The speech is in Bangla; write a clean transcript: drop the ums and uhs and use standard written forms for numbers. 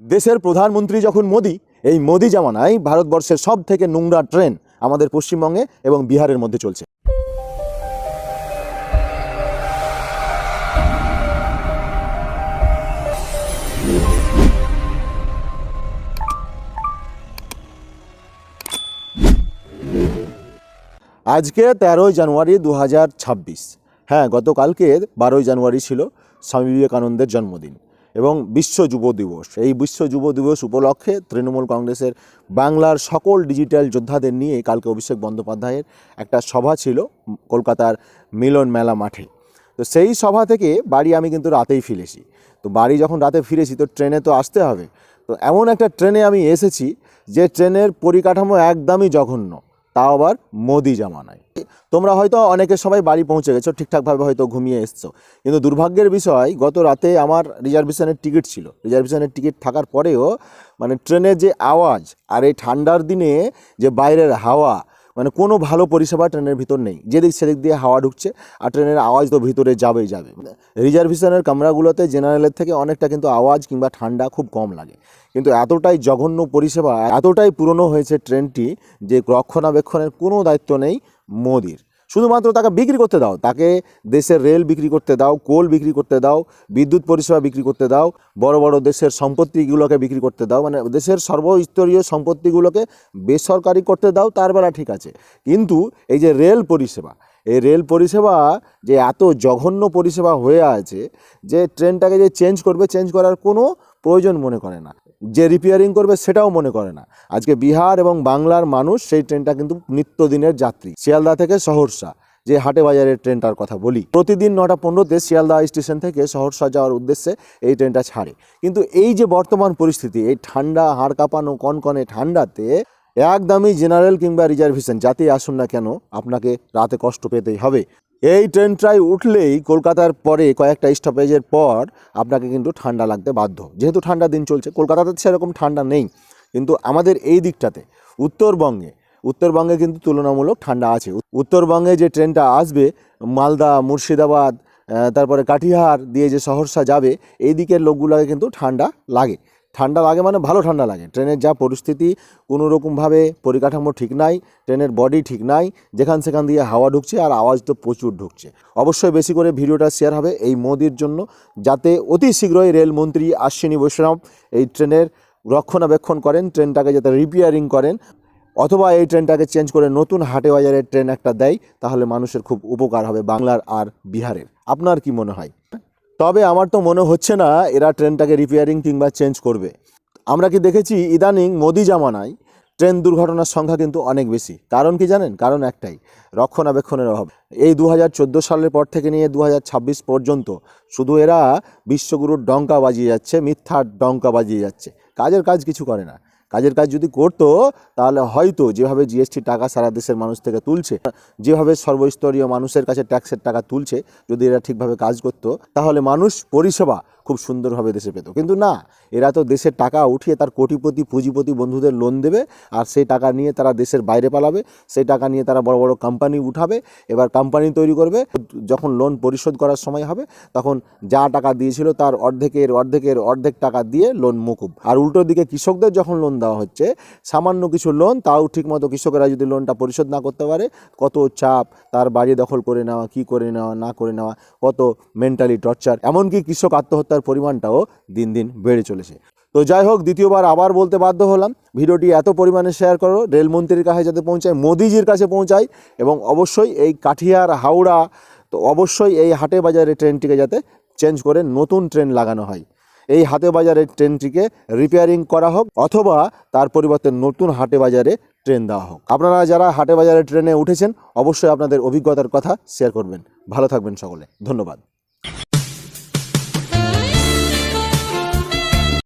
দেশের প্রধানমন্ত্রী যখন মোদি, এই মোদি জামানায় ভারতবর্ষের সব থেকে নোংরা ট্রেন আমাদের পশ্চিমবঙ্গে এবং বিহারের মধ্যে চলছে। আজকে 13 জানুয়ারি 2026। হ্যাঁ, গতকালকে 12 জানুয়ারি ছিল স্বামী বিবেকানন্দের জন্মদিন এবং বিশ্ব যুব দিবস। এই বিশ্ব যুব দিবস উপলক্ষে তৃণমূল কংগ্রেসের বাংলার সকল ডিজিটাল যোদ্ধাদের নিয়ে কালকে অভিষেক বন্দ্যোপাধ্যায়ের একটা সভা ছিল কলকাতার মিলন মেলা মাঠে। তো সেই সভা থেকে বাড়ি আমি কিন্তু রাতেই ফিরেছি। তো বাড়ি যখন রাতে ফিরেছি তো ট্রেনে তো আসতে হবে। তো এমন একটা ট্রেনে আমি এসেছি যে ট্রেনের পরিকাঠামো একদমই জঘন্য, তাও আবার মোদি জামানায়। তোমরা হয়তো অনেকের সবাই বাড়ি পৌঁছে গেছো, ঠিকঠাকভাবে হয়তো ঘুমিয়ে এসছো, কিন্তু দুর্ভাগ্যের বিষয় গত রাতে আমার রিজার্ভেশনের টিকিট ছিল। রিজার্ভেশনের টিকিট থাকার পরেও ট্রেনের যে আওয়াজ আর এই ঠান্ডার দিনে যে বাইরের হাওয়া, কোনো ভালো পরিষেবা ট্রেনের ভিতর নেই। যেদিক সেদিক দিয়ে হাওয়া ঢুকছে আর ট্রেনের আওয়াজ তো ভিতরে যাবে। রিজার্ভেশনের কামরাগুলোতে জেনারেলের থেকে অনেকটা কিন্তু আওয়াজ কিংবা ঠান্ডা খুব কম লাগে, কিন্তু এতটাই জঘন্য পরিষেবা, এতটাই পুরনো হয়েছে ট্রেনটি যে রক্ষণাবেক্ষণের কোনো দায়িত্ব নেই মোদির। শুধুমাত্র তাকে বিক্রি করতে দাও, তাকে দেশের রেল বিক্রি করতে দাও, কোল বিক্রি করতে দাও, বিদ্যুৎ পরিষেবা বিক্রি করতে দাও, বড় বড় দেশের সম্পত্তিগুলোকে বিক্রি করতে দাও, দেশের সর্বস্তরীয় সম্পত্তিগুলোকে বেসরকারি করতে দাও, তার বেলা ঠিক আছে। কিন্তু এই যে রেল পরিষেবা, এই রেল পরিষেবা যে এত জঘন্য পরিষেবা হয়ে আছে যে ট্রেনটাকে যে চেঞ্জ করবে, চেঞ্জ করার কোনো প্রয়োজন মনে করে না, যে রিপেয়ারিং করবে সেটাও মনে করে না। আজকে বিহার এবং বাংলার মানুষ সেই ট্রেনটা কিন্তু নিত্যদিনের যাত্রী। শিয়ালদা থেকে সহরসা, যে হাটে বাজারের ট্রেনটার কথা বলি, প্রতিদিন 9টা 15-তে শিয়ালদা স্টেশন থেকে সহরসা যাওয়ার উদ্দেশ্যে এই ট্রেনটা ছাড়ে। কিন্তু এই যে বর্তমান পরিস্থিতি, এই ঠান্ডা, হাড় কাঁপানো কনকনে ঠান্ডাতে একদমই জেনারেল কিংবা রিজার্ভেশন যাতেই আসুন না কেন আপনাকে রাতে কষ্ট পেতেই হবে। এই ট্রেনটায় উঠলেই কলকাতার পরে কয়েকটা স্টপেজের পর আপনাকে কিন্তু ঠান্ডা লাগতে বাধ্য। যেহেতু ঠান্ডা দিন চলছে, কলকাতাতে সেরকম ঠান্ডা নেই, কিন্তু আমাদের এই দিকটাতে উত্তরবঙ্গে কিন্তু তুলনামূলক ঠান্ডা আছে। উত্তরবঙ্গে যে ট্রেনটা আসবে মালদা, মুর্শিদাবাদ, তারপরে কাটিহার দিয়ে যে সহরসা যাবে, এই দিকের লোকগুলোকে কিন্তু ঠান্ডা লাগে ভালো ঠান্ডা লাগে। ট্রেনের যা পরিস্থিতি, কোনো রকমভাবে পরিকাঠামো ঠিক নাই, ট্রেনের বডি ঠিক নাই, যেখান সেখান দিয়ে হাওয়া ঢুকছে আর আওয়াজ তো প্রচুর ঢুকছে। অবশ্যই বেশি করে ভিডিওটা শেয়ার হবে এই মোদির জন্য, যাতে অতি শীঘ্রই রেলমন্ত্রী অশ্বিনী বৈষ্ণব এই ট্রেনের রক্ষণাবেক্ষণ করেন, ট্রেনটাকে যাতে রিপেয়ারিং করেন, অথবা এই ট্রেনটাকে চেঞ্জ করে নতুন হাটে বাজারের ট্রেন একটা দেয়, তাহলে মানুষের খুব উপকার হবে বাংলার আর বিহারের। আপনার কি মনে হয়? তবে আমার তো মনে হচ্ছে না এরা ট্রেনটাকে রিপেয়ারিং কিংবা চেঞ্জ করবে। আমরা কি দেখেছি ইদানিং মোদি জামানায় ট্রেন দুর্ঘটনার সংখ্যা কিন্তু অনেক বেশি। কারণ কি জানেন? কারণ একটাই, রক্ষণাবেক্ষণের অভাব। এই 2014 সালের পর থেকে নিয়ে 2026 পর্যন্ত শুধু এরা বিশ্বগুরুর ডঙ্কা বাজিয়ে যাচ্ছে, মিথ্যার ডঙ্কা বাজিয়ে যাচ্ছে, কাজের কাজ কিছু করে না। কাজের কাজ যদি করতো তাহলে হয়তো যেভাবে জিএসটি টাকা সারা দেশের মানুষ থেকে তুলছে, যেভাবে সর্বস্তরীয় মানুষের কাছে ট্যাক্সের টাকা তুলছে, যদি এরা ঠিকভাবে কাজ করতো তাহলে মানুষ পরিষেবা খুব সুন্দরভাবে দেশে পেত। কিন্তু না, এরা তো দেশের টাকা উঠিয়ে তার কোটিপতি পুঁজিপতি বন্ধুদের লোন দেবে, আর সেই টাকা নিয়ে তারা দেশের বাইরে পালাবে, সেই টাকা নিয়ে তারা বড় বড় কোম্পানি উঠাবে, এবার কোম্পানি তৈরি করবে। যখন লোন পরিশোধ করার সময় হবে তখন যা টাকা দিয়েছিল তার অর্ধেক টাকা দিয়ে লোন মকুব। আর উল্টো দিকে কৃষকদের যখন লোন দেওয়া হচ্ছে, সামান্য কিছু লোন, তাও ঠিকমতো কৃষকেরা যদি লোনটা পরিশোধ না করতে পারে, কত চাপ, তার বাড়ি দখল করে নেওয়া, কি করে নেওয়া না করে নেওয়া, কত মেন্টালি টর্চার, এমনকি কৃষক আত্মহত্যার পরিমাণটাও দিন দিন বেড়ে চলেছে। তো যাই হোক, দ্বিতীয়বার আবার বলতে বাধ্য হলাম, ভিডিওটি এত পরিমাণে শেয়ার করো, রেলমন্ত্রীর কাছে যাতে পৌঁছায়, মোদিজির কাছে পৌঁছায়, এবং অবশ্যই এই কাঠিয়ার হাওড়া, তো অবশ্যই এই হাটে বাজারে ট্রেনটিকে যাতে চেঞ্জ করে নতুন ট্রেন লাগানো হয়, এই হাটে বাজারের ট্রেনটিকে রিপেয়ারিং করা হোক, অথবা তার পরিবর্তে নতুন হাটে বাজারে ট্রেন দেওয়া হোক। আপনারা যারা হাটে বাজারে ট্রেনে উঠেছেন অবশ্যই আপনাদের অভিজ্ঞতার কথা শেয়ার করবেন। ভালো থাকবেন সকলে, ধন্যবাদ।